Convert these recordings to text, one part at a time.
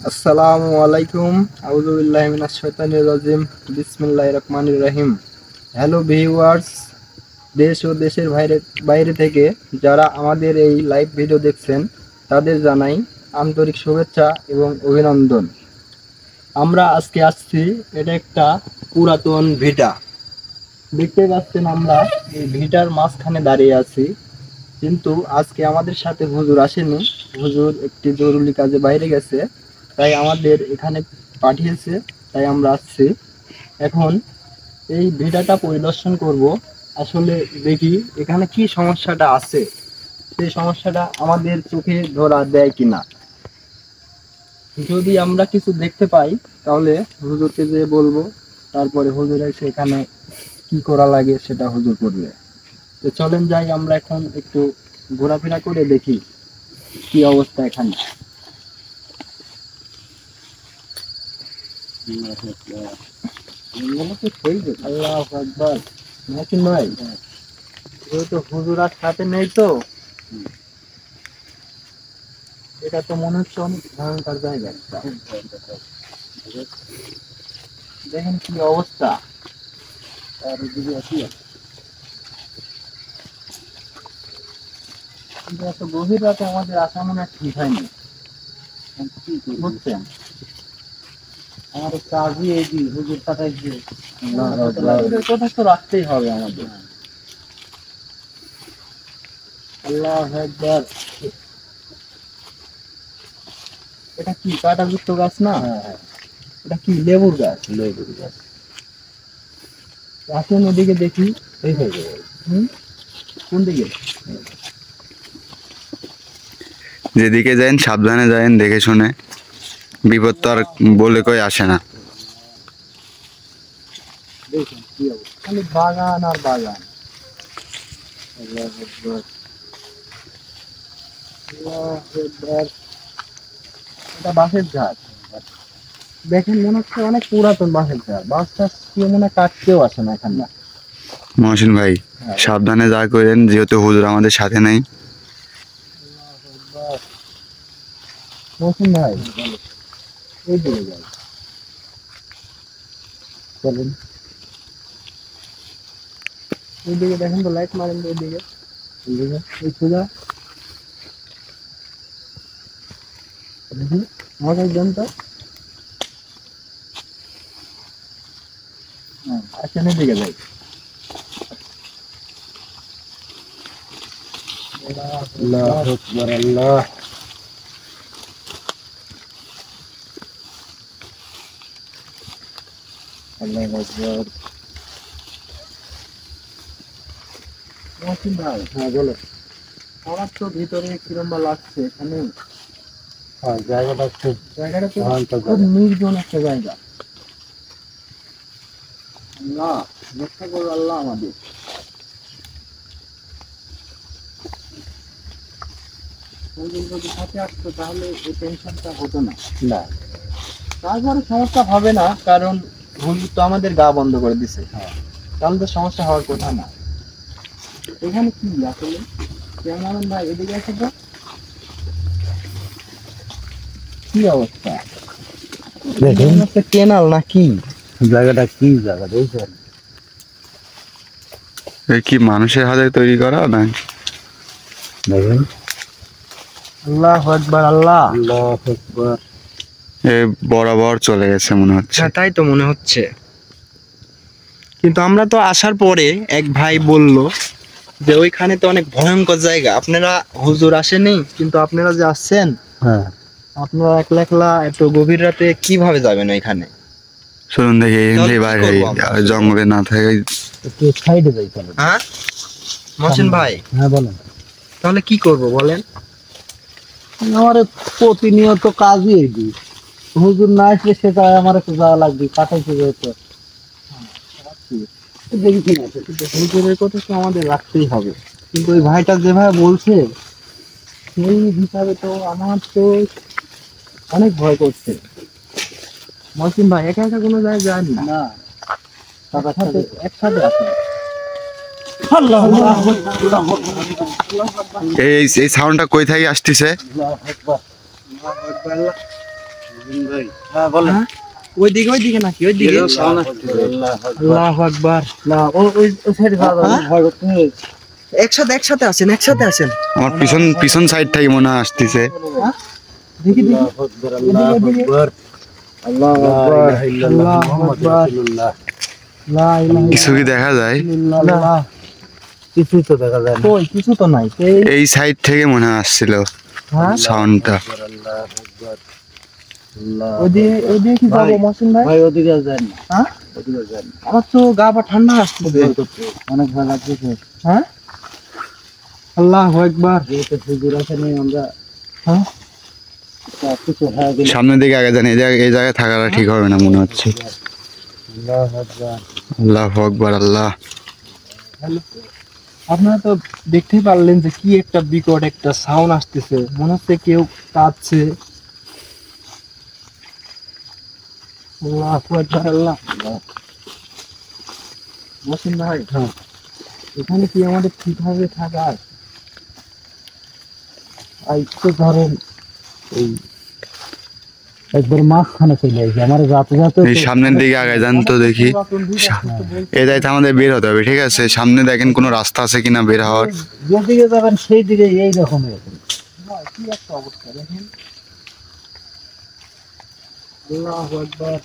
আসসালামু আলাইকুম। আউযু বিল্লাহি মিনাশ শাইতানির রাজিম। বিসমিল্লাহির রহমানির রহিম। হ্যালো ভিউয়ার্স, দেশ ও দেশের বাইরে বাইরে থেকে যারা আমাদের এই লাইভ ভিডিও দেখছেন তাদের জানাই আন্তরিক শুভেচ্ছা এবং অভিনন্দন। আমরা আজকে আসছি, এটা একটা পুরাতন ভিটা। দেখতে পাচ্ছেন আমরা এই ভিটার মাঝখানে দাঁড়িয়ে আছি, কিন্তু আজকে আমাদের সাথে হুজুর আসেনি। হুজুর একটি জরুরি কাজে বাইরে গেছে, তাই আমাদের এখানে পাঠিয়েছে, তাই আমরা আসছি। এখন এই ভিডিওটা পরিদর্শন করব, আসলে দেখি এখানে কি সমস্যাটা আছে, সেই সমস্যাটা আমাদের চোখে ধরা দেয় কিনা। যদি আমরা কিছু দেখতে পাই তাহলে হুজুরকে যে বলবো, তারপরে হুজুর এসে এখানে কি করা লাগে সেটা হুজুর করবে। তো চলেন যাই, আমরা এখন একটু ঘোরাফেরা করে দেখি কি অবস্থা এখানে। আল্লাহু আকবার। নাকি ভাই, যেহেতু হুজুর আর সাথে নেই, তো এটা তো মনে হচ্ছে অনেক ভয়ঙ্কর জায়গা একটা। দেখেন কি অবস্থা। আর এদিকে আসি, কিন্তু এত গভীর রাতে আমাদের আসা মনে হয় ঠিক হয়নি, বুঝছেন? আমাদের কাজই এই যে হুজুর পাঠাই যে কথা তো রাখতেই হবে আমাদের। আল্লাহু আকবার। এটা কি কাঁটাযুক্ত গাছ না? এটা কি লেবুর গাছ? লেবুর গাছ। আসেন ওদিকে দেখি। এই হয়ে যাবে। কোন দিকে? যেদিকে যান সাবধানে যান, দেখে শুনে। বিপদ তো আর বলে কই আসে না। দেখুন কি অবস্থা, খালি বাগান আর বাগান। আল্লাহু আকবার। আল্লাহু আকবার। এটা বাঁশের ঝাড়। দেখেন মনে হচ্ছে অনেক পুরাতন বাঁশের ঝাড়। বাঁশটা কেউ মনে হয় কাটতেও আসে না এখানে। মহসিন ভাই, সাবধানে যা করেন, যেহেতু হুজুর আমাদের সাথে নেই। আল্লাহু আকবার। মহসিন ভাই, এই দিকে যাই, চলেন। এইদিকে দেখেন তো, লাইট মারেন তো এইদিকে। এইদিকে এই সোজা দেখি, আমার কাছে দেন তো। আসেন এদিকে যাই। আল্লাহু আকবার। আল্লাহ। আল্লাহু আকবার। মহসিন ভাই, হ্যাঁ বলো। আমার তো ভিতরে কিরম বা লাগছে এখানে। জায়গাটা তো খুব নির্জন একটা জায়গা। না, রক্ষা করো আল্লাহ আমাদের। হুজুর যদি সাথে আসতো তাহলে এই টেনশনটা হতো না। না, তারপরে সমস্যা হবে না, কারণ হুজুর তো আমাদের গা বন্ধ করে দিছে। তাহলে তো সমস্যা হওয়ার কথা না। এখানে কি আসলে, কেমন ভাই এদিকে আসো তো। কি অবস্থা দেখেন, একটা কেনাল নাকি? জায়গাটা কি জায়গা দেখছেন? এ কি মানুষের হাতে তৈরি করা না? দেখেন। আল্লাহু আকবার। আল্লাহ। আল্লাহু আকবার। এ বরাবর চলে গেছে মনে হচ্ছে। হ্যাঁ, তাই তো মনে হচ্ছে। কিন্তু আমরা তো আসার পরে এক ভাই বলল যে ওইখানে তো অনেক ভয়ঙ্কর জায়গা, আপনারা হুজুর আসেনি, কিন্তু আপনারা যে আসছেন, হ্যাঁ, আপনারা একলা একলা এত গভীর রাতে কিভাবে যাবেন ওইখানে? শুনুন দেখি, এখান তাহলে থেকে কি বাইরে করবো হই, আমরা? আর জঙ্গলে না থাকে। একটু সাইডে যাই তাহলে। হ্যাঁ মহসিন ভাই, হ্যাঁ বলেন। তাহলে কি করব বলেন? আমার প্রতিনিয়ত কাজই এই দিই, হুজুর না আসলে সেটা আমার একটু যাওয়া লাগবে, কাটাইতে যেতে। দেখি ঠিক আছে, কিন্তু হুজুরের কথা তো আমাদের রাখতেই হবে। কিন্তু ওই ভাইটা যেভাবে বলছে সেই হিসাবে তো আমার তো অনেক ভয় করছে। মহসিন ভাই, একা একা কোনো জায়গায় যায়নি না, তার সাথে একসাথে আছে। আল্লাহ আল্লাহ আল্লাহ এই এই সাউন্ডটা কই থেকে আসতেছে? আল্লাহু আকবার। আল্লাহু আকবার। হ্যাঁ বলেন। হ্যাঁ? ওইদিকে নাকি ওইদিকে? আল্লাহু আকবার। না ওই সাইডে যাওয়া যাবে না, ভয় করতে হয়। একসাথে আছেন। আমার পিছন সাইড থেকে মনে হয় আসতেছে। দেখি আল্লাহু আকবার। লা ইলাহা কিছু কি দেখা যায়? ইল্লাল্লাহ। কিছুই তো দেখা যায় না। কই কিছু তো নাই। এই সাইড থেকে মনে হয় আসছিল হ্যাঁ? সাউন্ডটা। ওইদিকে কি ভাই, যাবো মহসিন ভাই? ভাই ওদিকে যান না, হ্যাঁ? ওদিকে যান না। আমার তো গা পা ঠান্ডা আসতেছে। অনেক ভয় লাগতেছে। হ্যাঁ? আল্লাহু আকবার। যেহেতু হুজুর আসেনি আমরা হ্যাঁ? কিছু হয়ে গেলে। সামনের দিকে আগে জানি, এই জায়গায় থাকাটা ঠিক হবে না মনে হচ্ছে। আল্লাহু আকবার। আল্লাহু আকবার। আল্লাহ। আপনারা তো দেখতেই পারলেন যে কি একটা বিকট একটা সাউন্ড আসতেছে, মনে হচ্ছে কেউ কাঁদছে। আল্লাহু আকবার। আল্লাহ। মহসিন ভাই, এখানে কি আমাদের ঠিকভাবে থাকার? আর একটু ধরেন এই একবার মাঝখানে চলে আসবে আমার যাতে এই সামনের দিকে আগে যান তো দেখি। এই যাইতে আমাদের বের হতে হবে, ঠিক আছে? সামনে দেখেন কোনো রাস্তা আছে কিনা বের হওয়ার। যেদিকে যাবেন সেই দিকে এই রকমের। কি একটা অবস্থা দেখেন। আল্লাহু আকবার।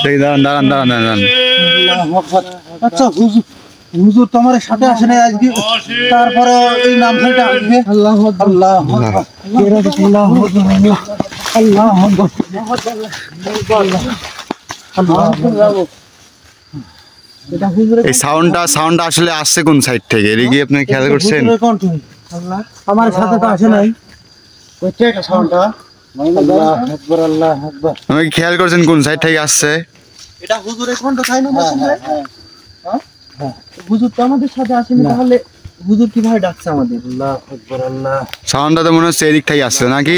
দেখি, দাঁড়ান। আচ্ছা হুজুর, হুজুর তো আমার সাথে আসে নাই আজকে, তারপরে এই নাম ধরে আসবে। আল্লাহু আকবার। আল্লাহু আকবার। আল্লাহু আকবার। আল্লাহু আকবার। এটা হুজুরের এই সাউন্ডটা আসলে আসছে কোন সাইড থেকে? এদিকে আপনি খেয়াল করছেন? হুজুরের কণ্ঠ। আল্লাহ। আমার সাথে তো আসে নাই। ওইটা একটা সাউন্ডটা। আল্লাহু আকবার। আল্লাহু আকবার। আপনি কি খেয়াল করছেন কোন সাইড থেকে আসছে? এটা হুজুরের কণ্ঠ তাই না হ্যাঁ, মহসিন ভাই? হ্যাঁ, হ্যাঁ? হুজুর তো আমাদের সাথে আসেনি, না। তাহলে হুজুর কিভাবে ডাকছে আমাদের? আল্লাহু আকবার। আল্লাহ সাউন্ডটা তো মনে হচ্ছে এদিক থেকে আসছে নাকি?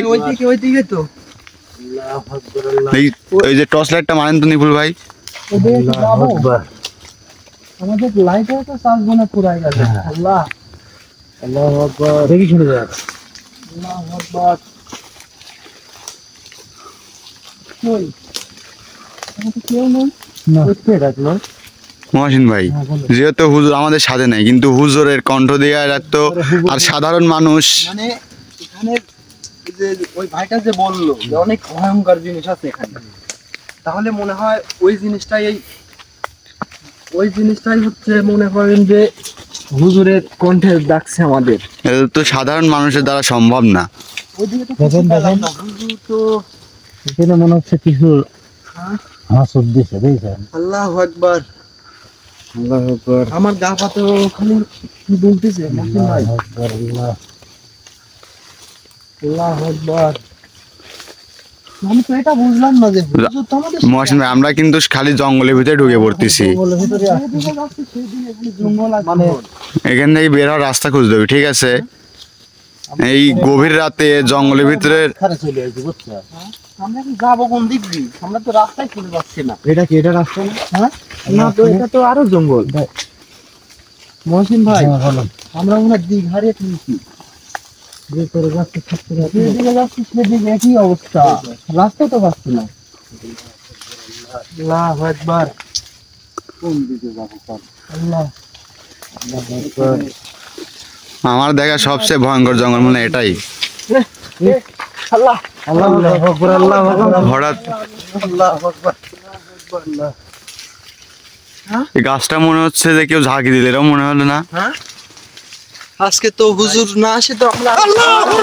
ওইদিকে তো। আল্লাহু আকবার। আল্লাহ এই ওই যে টর্চ লাইটটা মারেন তো নিপুল ভাই। ওইদিকে কি আল্লাহু যাবো? আকবার। আমাদের লাইটও তো চার্জ না পুরাই গেল। হ্যাঁ। আল্লাহ। আল্লাহু আকবার। দেখি শুনে যাক। আল্লাহু আকবার। কই? আমাদের কেউ নেই। না। কোথায় রাখলো? মহসিন ভাই, হ্যাঁ, বলো। যেহেতু হুজুর আমাদের সাথে নাই, কিন্তু হুজুরের কণ্ঠ দিয়ে তো আর সাধারণ মানুষ। মানে এখানে এই যে ওই ভাইটা যে বললো যে অনেক ভয়ঙ্কর জিনিস আছে এখানে, তাহলে মনে হয় ওই জিনিসটাই হচ্ছে মনে করেন যে হুজুরের কণ্ঠে ডাকছে আমাদের। এটা তো সাধারণ মানুষের দ্বারা সম্ভব না। ওইদিকে তো দেখেন, কিছু পেলাম দেখেন। না। হুজুর তো এখানে মনে হচ্ছে কিছু হ্যাঁ? হাসুর দিছে, দেখছেন? আল্লাহু আকবার। আল্লাহু আকবার। আমার গা পা তো খালি কি বলতেছে মহসিন ভাই। আল্লাহু আকবার। আল্লাহ আল্লাহু আকবার। আমি তো এটা বুঝলাম না যে হুজুর তো আমাদের মহসিন ভাই, আমরা কিন্তু খালি জঙ্গলের ভিতরে ঢুকে পড়তেছি। জঙ্গলের ভিতরে আসছে। যেদিকে যাচ্ছি সেদিকে খালি জঙ্গল আর মানে জঙ্গল। এখান থেকে বের হওয়ার রাস্তা খুঁজতে হবে, ঠিক আছে? এই গভীর রাতে জঙ্গলের ভিতরে খারে চলে আসছে, বুঝছো? আমরা কি যাবো কোন দিক দিয়ে? আমরা তো রাস্তায় চলে যাচ্ছি না। এটা কি, এটা রাস্তা না? হ্যাঁ? না তো এটা তো আরো জঙ্গল। মহসিন ভাই, হ্যাঁ, বলো। আমরা মনে হয় দিক হারিয়ে ফেলছি। যে করে যাচ্ছে থাকতে থাকতে। যেদিকে যাচ্ছি সেদিকে একই অবস্থা, রাস্তা তো পাচ্ছি না। আল্লাহু আকবার। কোন দিকে যাবো কোন? আল্লাহ। আল্লাহু আকবার। আমার দেখা সবচেয়ে ভয়ঙ্কর জঙ্গল মনে হয় এটাই। আল্লাহ। আল্লাহু আকবার। আল্লাহু আকবার। হঠাৎ আল্লাহু আকবার। আল্লাহ। এই গাছটা মনে হচ্ছে যে কেউ ঝাঁকি দিলে, এরকম মনে হলো না? হ্যাঁ? আজকে তো হুজুর না আসে তো আমরা আল্লাহু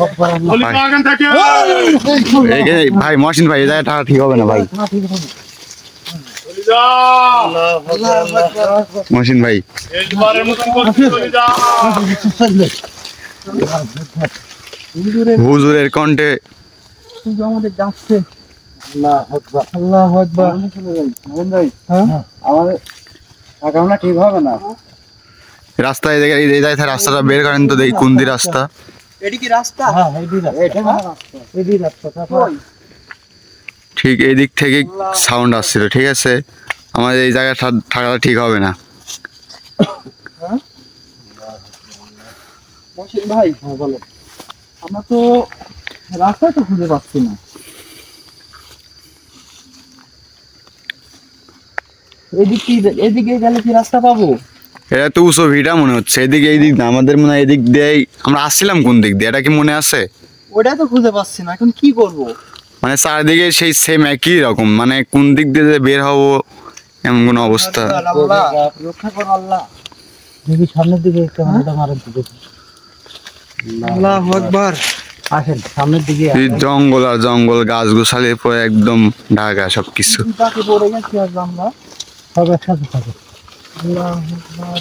আকবার। ভাই মহসিন ভাই, এই জায়গাটা ঠিক হবে না ভাই। মহসিন ভাই, হুজুরের কণ্ঠে হুজুর আমাদের ডাকছে। আল্লাহু আকবার। আল্লাহু আকবার। হ্যাঁ? আমাদের আগামনা ঠিক হবে না। রাস্তা এই জায়গায়, এই জায়গায় রাস্তাটা বের করেন তো দেখি কোন দিকে রাস্তা। এটি কি রাস্তা? হ্যাঁ, এইদিকে রাস্তা। এটা না রাস্তা। এইদিকে রাস্তা। তারপর ঠিক এই দিক থেকে সাউন্ড আসছিল, ঠিক আছে? আমাদের এই জায়গায় থাকাটা ঠিক হবে না। মহসিন ভাই, হ্যাঁ বলো। আমরা তো রাস্তা তো খুঁজে পাচ্ছি না। এদিকে গেলে কি রাস্তা পাবো? এটা তো উঁচু ভিটা মনে হচ্ছে, এদিকে এই দিক না, আমাদের মনে হয় এদিক দিয়েই আমরা আসছিলাম। কোন দিক দিয়ে এটা কি মনে আছে? ওটা তো খুঁজে পাচ্ছি না, এখন কি করব? মানে চারদিকে সেই সেম একই রকম, মানে কোন দিক দিয়ে যে বের হবো এমন কোনো অবস্থা। আল্লাহ রক্ষা করো আল্লাহ। দেখি সামনের দিকে একটু হাঁটা মারেন তো দেখি। আল্লাহু আকবার। আসেন সামনের দিকে এই জঙ্গল আর জঙ্গল, গাছ গোছালির পরে একদম ঢাকা সবকিছু। তাকে পড়ে গেছি আজ আমরা। সব একসাথে থাকে। আল্লাহু আকবার।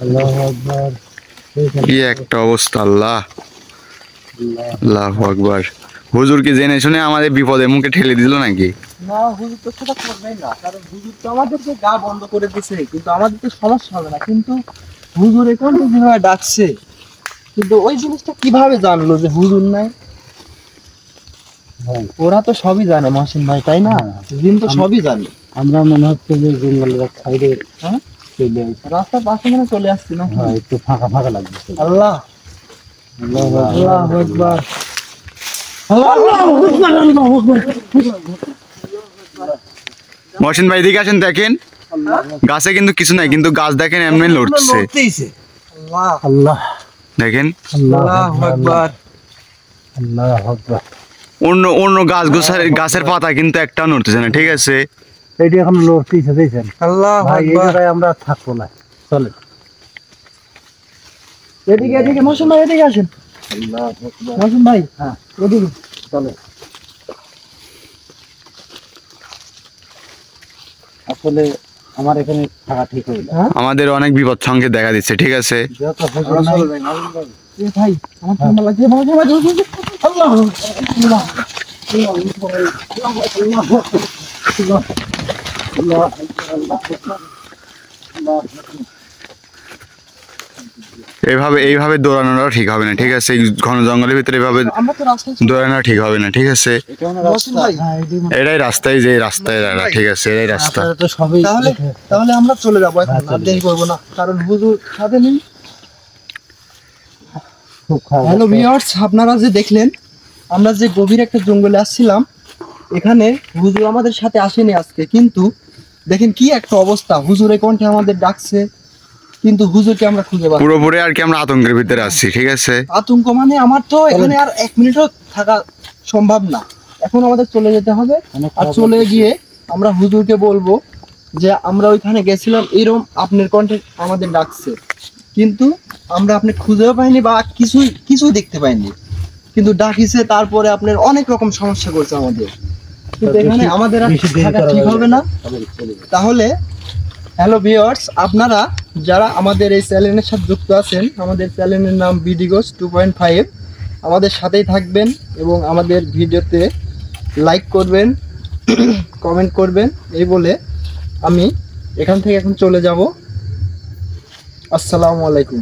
আল্লাহু আকবার। কি একটা অবস্থা! আল্লাহ, আল্লাহু আকবার। হুজুর কি জেনে শুনে আমাদের বিপদের মুখে ঠেলে দিল নাকি? না, হুজুর তো সেটা করবেই না, কারণ হুজুর তো আমাদেরকে গা বন্ধ করে দিছে, কিন্তু আমাদের তো সমস্যা হবে না। কিন্তু হুজুর এখন তো যেভাবে ডাকছে, কিন্তু ওই জিনিসটা কিভাবে জানলো যে হুজুর নাই? হ্যাঁ। ওরা তো সবই জানে মহসিন ভাই, তাই না? জিন তো সবই জানে। আমরা মনে হচ্ছে যে জঙ্গলের সাইডে হ্যাঁ, চলে আসছি। রাস্তার পাশে মানে চলে আসছি না? হ্যাঁ একটু ফাঁকা ফাঁকা লাগছে। আল্লাহ, আল্লাহু আল্লাহু আকবার। মহসিন ভাই এদিকে আসেন, দেখেন গাছে কিন্তু কিছু নাই, কিন্তু গাছ দেখেন এমনি লড়ছে। আল্লাহ, আল্লাহ দেখেন আল্লাহু আকবার। আল্লাহু আকবার। অন্য অন্য গাছের পাতা কিন্তু একটাও নড়তেছে না, ঠিক আছে? এইটা এখন লড়তেছে দেখছেন। আল্লাহু ভাই এই আকবার। জায়গায় আমরা থাকবো না, চলে। এদিকে মহসিন ভাই, এদিকে আসেন। মহসিন ভাই, হ্যাঁ এদিকে চলে। আসলে আমার এখানে থাকা ঠিক হইল। হ্যাঁ আমাদের অনেক বিপদ সংকেত দেখা দিচ্ছে, ঠিক আছে? যত হুজুর নাই, এ ভাই, আমার ঠান্ডা লাগছে। মহসিন ভাই, আল্লাহ, আল্লাহ, এইভাবে দৌড়ানোটা ঠিক হবে না, ঠিক আছে? এই ঘন জঙ্গলের ভিতরে এইভাবে আমরা তো রাস্তায় দৌড়ানো ঠিক হবে না, ঠিক আছে? এটা মানে মহসিন রাস্তা। ভাই, হ্যাঁ, এটাই মানে- এটাই রাস্তায়, যে রাস্তায় দাঁড়া, ঠিক আছে? এটাই রাস্তা। আপনারা তো সবই তাহলে আমরা চলে যাবো এখন, হ্যাঁ, আর চলে দেরি করবো না, কারণ হুজুর সাথে নেই। খুব খারাপ। হ্যালো ভিউয়ার্স, আপনারা যে দেখলেন আমরা যে গভীর একটা জঙ্গলে আসছিলাম, এখানে হুজুর আমাদের সাথে আসেনি আজকে, কিন্তু দেখেন কি একটা অবস্থা। হুজুরের কণ্ঠে আমাদের ডাকছে, কিন্তু হুজুরকে আমরা খুঁজে পাচ্ছি না। পুরোপুরি আর কি আমরা আতঙ্কের ভিতরে আসছি, ঠিক আছে? আতঙ্ক মানে আমার তো এখানে আর 1 মিনিটও থাকা সম্ভব না। এখন আমাদের চলে যেতে হবে, আর চলে গিয়ে আমরা হুজুরকে বলবো যে আমরা ওইখানে গেছিলাম, এরকম আপনার কণ্ঠে আমাদের ডাকছে, কিন্তু আমরা আপনি খুঁজেও পাইনি বা কিছুই দেখতে পাইনি, কিন্তু ডাকিছে। তারপরে আপনার অনেক রকম সমস্যা করছে আমাদের, কিন্তু এখানে আমাদের আর বেশি দেরি থাকা করা ঠিক যাবে হবে না। তাহলে হ্যালো ভিউয়ার্স, আপনারা যারা আমাদের এই চ্যানেলের সাথে যুক্ত আছেন, আমাদের চ্যানেলের নাম বিডিগোস 2.5, আমাদের সাথেই থাকবেন এবং আমাদের ভিডিওতে লাইক করবেন, কমেন্ট করবেন। এই বলে আমি এখান থেকে এখন চলে যাব। আসসালামু আলাইকুম।